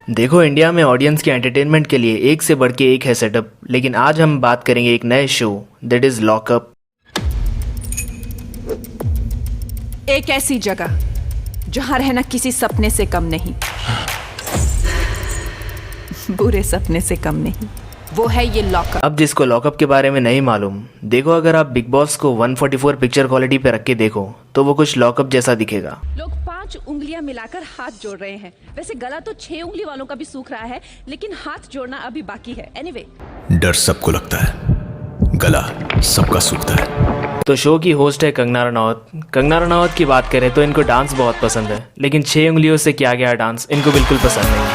देखो इंडिया में ऑडियंस के एंटरटेनमेंट के लिए एक से बढ़ के एक है सेटअप, लेकिन आज हम बात करेंगे एक नए शो दैट इज लॉकअप। एक ऐसी जगह जहां रहना किसी सपने से कम नहीं, बुरे सपने से कम नहीं, वो है ये लॉकअप। अब जिसको लॉकअप के बारे में नहीं मालूम, देखो अगर आप बिग बॉस को 144 पिक्चर क्वालिटी पे रख के देखो तो वो कुछ लॉकअप जैसा दिखेगा। लोग 5 उंगलियां मिलाकर हाथ जोड़ रहे हैं। वैसे गला तो 6 उंगली वालों का भी सूख रहा है, लेकिन हाथ जोड़ना अभी बाकी है। एनीवे, डर सबको लगता है, गला सबका सूखता है। तो शो की होस्ट है कंगना रनौत। कंगना रनौत की बात करें तो इनको डांस बहुत पसंद है, लेकिन 6 उंगलियों से किया गया डांस इनको बिल्कुल पसंद नहीं।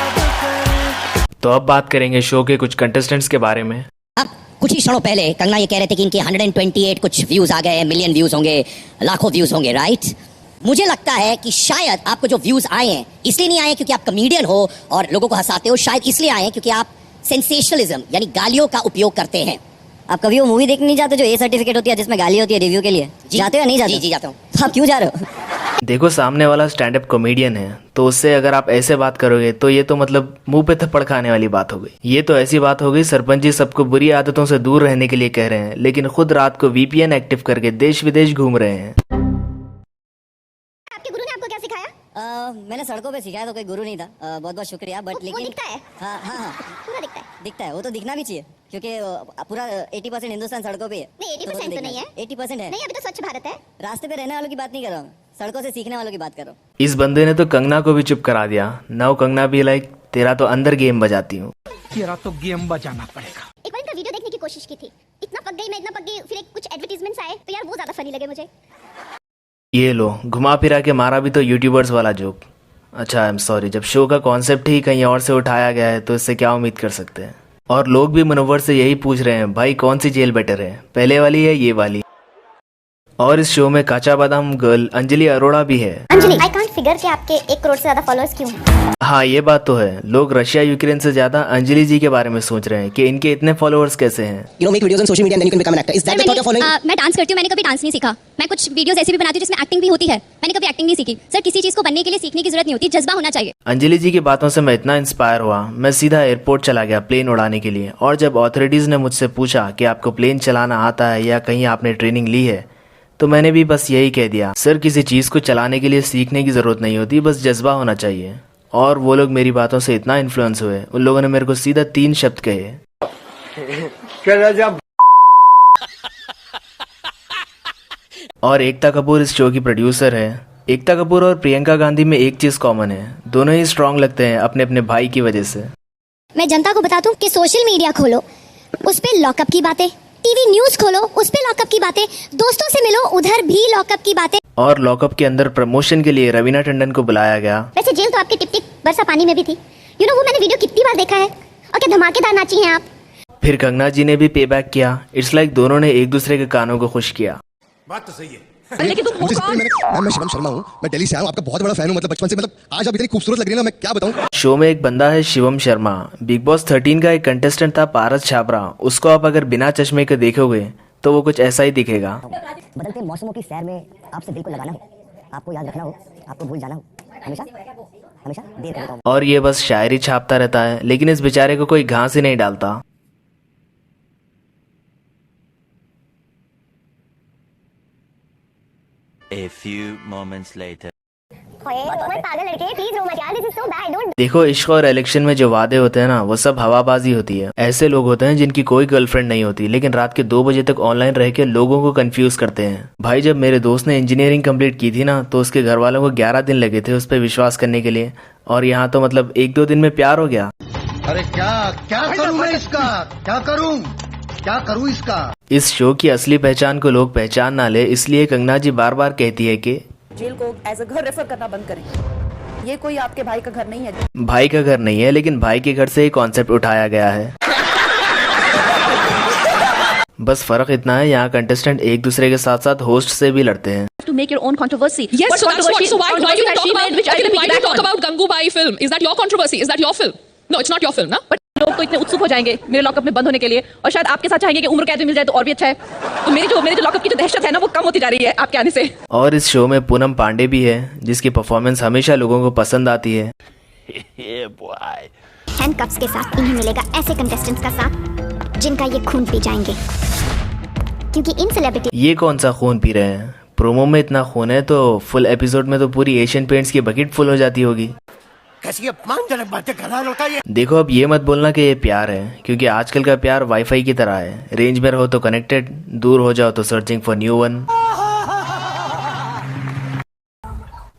तो अब बात करेंगे शो के कुछ कंटेस्टेंट्स के बारे में। अब कुछ ही क्षणों पहले कंगना ये कह रहे थे कि इनके 128 कुछ व्यूज आ गए, मिलियन व्यूज होंगे, लाखों व्यूज होंगे, राइट? मुझे लगता है कि शायद आपको जो व्यूज आए हैं इसलिए नहीं आए क्योंकि आप कॉमेडियन हो और लोगों को हंसाते हो, शायद इसलिए आए हैं क्योंकि आप सेंसेशनलिज्म यानी गालियों का उपयोग करते हैं। आप कभी वो मूवी देखने नहीं जाते जो ए सर्टिफिकेट होती है जिसमें गाली होती है रिव्यू के लिए? जाते हो या नहीं जाते? जी जाता हूँ। तो आप क्यों जा रहे हो? देखो सामने वाला स्टैंड अप कॉमेडियन है, तो उससे अगर आप ऐसे बात करोगे तो ये तो मतलब मुंह पे थप्पड़ खाने वाली बात हो गई। ये तो ऐसी बात हो गई सरपंच जी सबको बुरी आदतों से दूर रहने के लिए कह रहे हैं, लेकिन खुद रात को वीपीएन एक्टिव करके देश विदेश घूम रहे हैं। आपके गुरु ने आपको क्या सिखाया? मैंने सड़कों पे सीखा है, तो कोई गुरु नहीं था। बहुत बहुत शुक्रिया, बट लेकिन दिखता है? हाँ पूरा दिखता है? दिखता है, वो तो दिखना भी चाहिए क्योंकि पूरा 80% हिंदुस्तान सड़कों पे है। नहीं 80% तो नहीं है। 80% है। नहीं, अभी तो स्वच्छ भारत है। रास्ते पे रहने वालों की बात नहीं कर रहा हूँ, सड़कों से सीखने वालों की बात कर रहा हूँ। इस बंदे ने तो कंगना को भी चुप करा दिया। नाउ कंगना भी लाइक तेरा तो अंदर गेम बजाती हूँ। तेरा तो गेम बजाना पड़ेगा। एक बार इनका वीडियो देखने की कोशिश की थी, इतना पक गई, फिर कुछ एडवर्टाइजमेंट्स आए तो यार वो ज्यादा फनी लगे मुझे। ये लो घुमा फिरा के मारा भी तो यूट्यूबर्स वाला जोक। अच्छा आई एम सॉरी, जब शो का कॉन्सेप्ट ही कहीं और से उठाया गया है तो इससे क्या उम्मीद कर सकते हैं। और लोग भी मुनव्वर से यही पूछ रहे हैं, भाई कौन सी जेल बेटर है, पहले वाली या ये वाली। और इस शो में काचा बादाम गर्ल अंजलि अरोड़ा भी है। अंजलि, आई कांट फिगर कि आपके 1 करोड़ से ज्यादा फॉलोअर्स क्यों हैं? हाँ ये बात तो है, लोग रशिया यूक्रेन से ज्यादा अंजलि जी के बारे में सोच रहे हैं कि इनके इतने फॉलोअर्स कैसे हैं। मैं डांस करती हूँ, मैंने कभी डांस नहीं सीखा। मैं कुछ वीडियोस ऐसे भी बनाती हूँ जिसमें एक्टिंग भी होती है, मैंने कभी एक्टिंग नहीं सीखी। सर किसी चीज को बनने के लिए सीखने की जरूरत नहीं होती, जज्बा होना चाहिए। अंजलि जी की बातों से मैं इतना इंस्पायर हुआ, मैं सीधा एयरपोर्ट चला गया प्लेन उड़ाने के लिए। और जब अथॉरिटीज ने मुझसे पूछा कि आपको प्लेन चलाना आता है या कहीं आपने ट्रेनिंग ली है, तो मैंने भी बस यही कह दिया, सर किसी चीज को चलाने के लिए सीखने की जरूरत नहीं होती, बस जज्बा होना चाहिए। और वो लोग मेरी बातों से इतना इन्फ्लुएंस हुए, उन लोगों ने मेरे को सीधा 3 शब्द कहे। और एकता कपूर इस शो की प्रोड्यूसर है। एकता कपूर और प्रियंका गांधी में एक चीज कॉमन है, दोनों ही स्ट्रांग लगते हैं अपने अपने भाई की वजह से। मैं जनता को बताता हूँ कि सोशल मीडिया खोलो, उस पे लॉकअप की बातें, टीवी न्यूज खोलो, उस पे लॉकअप की बातें, दोस्तों से मिलो, उधर भी लॉकअप की बातें। और लॉकअप के अंदर प्रमोशन के लिए रवीना टंडन को बुलाया गया। वैसे जेल तो आपके टिप टिप बरसा पानी में भी थी। वो मैंने वीडियो कितनी बार देखा है, और क्या धमाकेदार नाची हैं आप। फिर कंगना जी ने भी पे बैक किया। इट्स लाइक दोनों ने एक दूसरे के कानों को खुश किया। बात तो सही है। लेकिन तुम मैं शिवम शर्मा हूँ, मैं दिल्ली से आया हूँ, आपका बहुत बड़ा फैन हूँ, मतलब बचपन से, मतलब आज आप इतनी खूबसूरत लग रही है ना, मैं क्या बताऊँ। शो में एक बंदा है शिवम शर्मा, बिग बॉस 13 का एक कंटेस्टेंट था पारस छाबरा। उसको आप अगर बिना चश्मे के देखोगे तो वो कुछ ऐसा ही दिखेगा। बदलते मौसमों की सैर में आपसे दिल को लगाना हो, आपको याद रखना हो, आपको भूल जाना हो, हमेशा हमेशा देर करता हूँ। और ये बस शायरी छापता रहता है, लेकिन इस बेचारे को कोई घास ही नहीं डालता। A few moments later. पागल लड़के, प्लीज रो मत यार, this is so bad, don't. देखो इश्क और इलेक्शन में जो वादे होते हैं ना, वो सब हवाबाजी होती है। ऐसे लोग होते हैं जिनकी कोई गर्लफ्रेंड नहीं होती, लेकिन रात के 2 बजे तक ऑनलाइन रह के लोगों को कंफ्यूज करते हैं। भाई जब मेरे दोस्त ने इंजीनियरिंग कंप्लीट की थी ना, तो उसके घर वालों को 11 दिन लगे थे उस पर विश्वास करने के लिए, और यहाँ तो मतलब 1-2 दिन में प्यार हो गया। अरे क्या करूं मैं इसका, क्या करूं इसका। इस शो की असली पहचान को लोग पहचान ना ले, इसलिए कंगना जी बार बार कहती है कि जेल को एज अ घर रेफर करना बंद करें। ये कोई आपके भाई का घर नहीं है। भाई का घर नहीं है, लेकिन भाई के घर से ही कॉन्सेप्ट उठाया गया है। बस फर्क इतना है, यहाँ कंटेस्टेंट एक दूसरे के साथ साथ होस्ट से भी लड़ते हैं। To make your own controversy. Yes, What so that's what. So why do you talk about? Which I didn't Why do you piggyback talk on. about Gangubai film? Is that your controversy? Is that your film? No, it's not your film, ना? But लोग तो इतने उत्सुक हो जाएंगे मेरे lockup में बंद होने के लिए, और शायद आपके साथ चाहेंगे कि उम्र कैद में मिल जाए तो और भी अच्छा है। तो मेरी जो लॉकअप की जो दहशत है ना, वो कम होती जा रही है आपके आने से। और इस शो में पूनम पांडे भी है, जिसकी परफॉर्मेंस हमेशा लोगों को पसंद आती है। Yeah, boy. हैंडकफ्स के साथ इन्हें मिलेगा ऐसे कंटेस्टेंट्स का साथ जिनका ये खून पी जाएंगे, क्योंकि इन सेलिब्रिटी ये कौन सा खून पी रहे हैं? प्रोमो में इतना खून है तो फुल एपिसोड में तो पूरी एशियन पेंट्स की बकेट फुल हो जाती होगी। कैसी अपमानजनक बातें कर रहा है लड़का ये। देखो अब ये मत बोलना कि ये प्यार है, क्योंकि आजकल का प्यार वाईफाई की तरह है। रेंज में रहो तो कनेक्टेड, दूर हो जाओ तो सर्चिंग फॉर न्यू वन।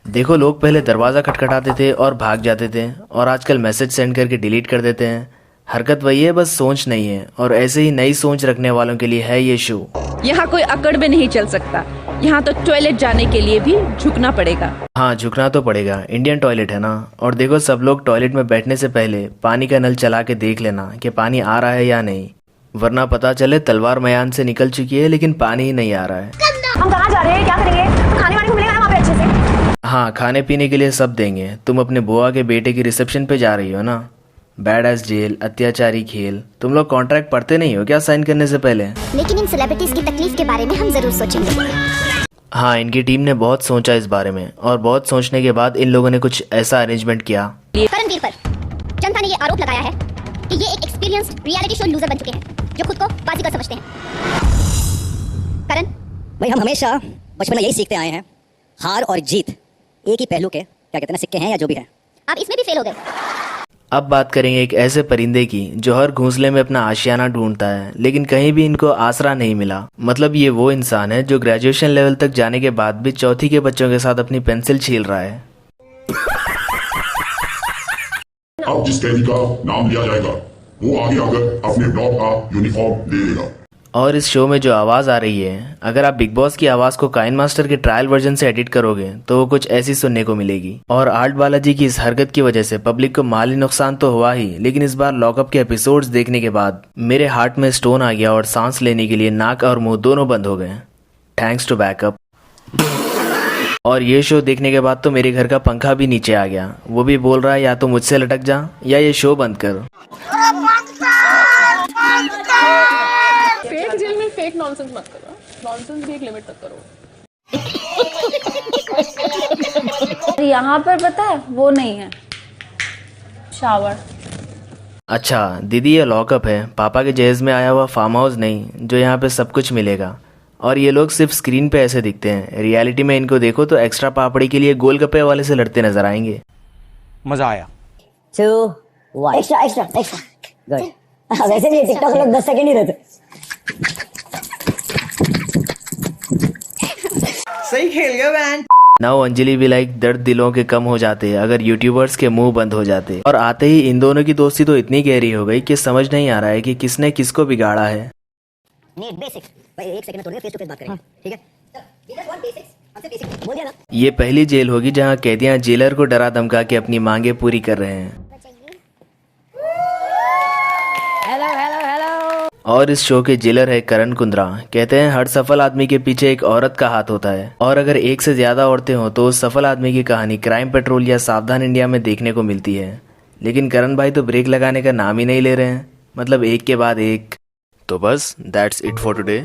देखो लोग पहले दरवाज़ा खटखटाते थे और भाग जाते थे, और आजकल मैसेज सेंड करके डिलीट कर देते हैं। हरकत वही है, बस सोच नहीं है। और ऐसे ही नई सोच रखने वालों के लिए है ये शो। यहाँ कोई अकड़ में नहीं चल सकता। यहाँ तो टॉयलेट जाने के लिए भी झुकना पड़ेगा। हाँ, झुकना तो पड़ेगा, इंडियन टॉयलेट है ना। और देखो सब लोग टॉयलेट में बैठने से पहले पानी का नल चला के देख लेना कि पानी आ रहा है या नहीं, वरना पता चले तलवार मयान से निकल चुकी है लेकिन पानी ही नहीं आ रहा है। हम कहाँ जा रहे हैं, क्या करेंगे? खाने वाने को मिलेगा वहाँ पे अच्छे से? हाँ, खाने पीने के लिए सब देंगे। तुम अपने बुआ के बेटे की रिसेप्शन पे जा रही हो ना। बैड एस जेल, अत्याचारी खेल। तुम लोग कॉन्ट्रैक्ट पढ़ते नहीं हो क्या साइन करने से पहले? लेकिन इन सेलिब्रिटीज की तकलीफ के बारे में हम जरूर सोचेंगे। हाँ, इनकी टीम ने बहुत सोचा इस बारे में, और बहुत सोचने के बाद इन लोगों ने कुछ ऐसा अरेंजमेंट किया। करणवीर पर जनता ने ये आरोप लगाया है कि ये एक एक्सपीरियंस्ड रियलिटी शो लूजर बन चुके हैं जो खुद को बाजीगर समझते हैं। करण भाई हम हमेशा बचपन में यही सीखते आए हैं, हार और जीत एक ही पहलू के क्या कहते हैं ना, सिक्के हैं या जो भी है। आप इसमें भी फेल हो गए। अब बात करेंगे एक ऐसे परिंदे की जो हर घोंसले में अपना आशियाना ढूंढता है, लेकिन कहीं भी इनको आसरा नहीं मिला। मतलब ये वो इंसान है जो ग्रेजुएशन लेवल तक जाने के बाद भी चौथी के बच्चों के साथ अपनी पेंसिल छील रहा है। अब जिस कैदी का नाम लिया जाएगा वो आगे आकर अपने ब्लॉक का यूनिफॉर्म ले लेगा। और इस शो में जो आवाज़ आ रही है, अगर आप बिग बॉस की आवाज़ को काइन मास्टर के ट्रायल वर्जन से एडिट करोगे तो वो कुछ ऐसी सुनने को मिलेगी। और आर्ट बालाजी की इस हरकत की वजह से पब्लिक को माली नुकसान तो हुआ ही, लेकिन इस बार लॉकअप के एपिसोड्स देखने के बाद मेरे हार्ट में स्टोन आ गया और सांस लेने के लिए नाक और मुंह दोनों बंद हो गए। Thanks to backup. और ये शो देखने के बाद तो मेरे घर का पंखा भी नीचे आ गया। वो भी बोल रहा है या तो मुझसे लटक जा या ये शो बंद कर। फेक जेल में फेक नॉनसेंस मत करो। नॉनसेंस भी एक लिमिट तक करो। यहाँ पर पता है वो नहीं है शावर। अच्छा दीदी, ये लॉकअप है, पापा के जहेज में आया हुआ फार्म हाउस नहीं, जो यहाँ पे सब कुछ मिलेगा। और ये लोग सिर्फ स्क्रीन पे ऐसे दिखते हैं, रियलिटी में इनको देखो तो एक्स्ट्रा पापड़ी के लिए गोलगप्पे वाले से लड़ते नजर आएंगे। मजा आया। 2 1 एक्स्ट्रा गुड। वैसे भी टिकटॉक लोग 10 सेकंड ही रहते। सही खेल गया बैंड। नाउ अंजलि भी लाइक दर्द दिलों के कम हो जाते अगर यूट्यूबर्स के मुंह बंद हो जाते। और आते ही इन दोनों की दोस्ती तो इतनी गहरी हो गई कि समझ नहीं आ रहा है कि किसने किसको बिगाड़ा है। नीड बेसिक्स भाई, एक सेकंड में थोड़ी फेस टू फेस बात करेंगे, ठीक है? वी जस्ट वांट बेसिक्स, हमसे बेसिक्स बोल दिया ना। ये पहली जेल होगी जहां कैदियां जेलर को डरा धमका के अपनी मांगे पूरी कर रहे हैं। और इस शो के जेलर है करण कुंद्रा। कहते हैं हर सफल आदमी के पीछे एक औरत का हाथ होता है, और अगर एक से ज्यादा औरतें हो तो उस सफल आदमी की कहानी क्राइम पेट्रोल या सावधान इंडिया में देखने को मिलती है। लेकिन करण भाई तो ब्रेक लगाने का नाम ही नहीं ले रहे हैं, मतलब एक के बाद एक। तो बस दैट्स इट फॉर टुडे।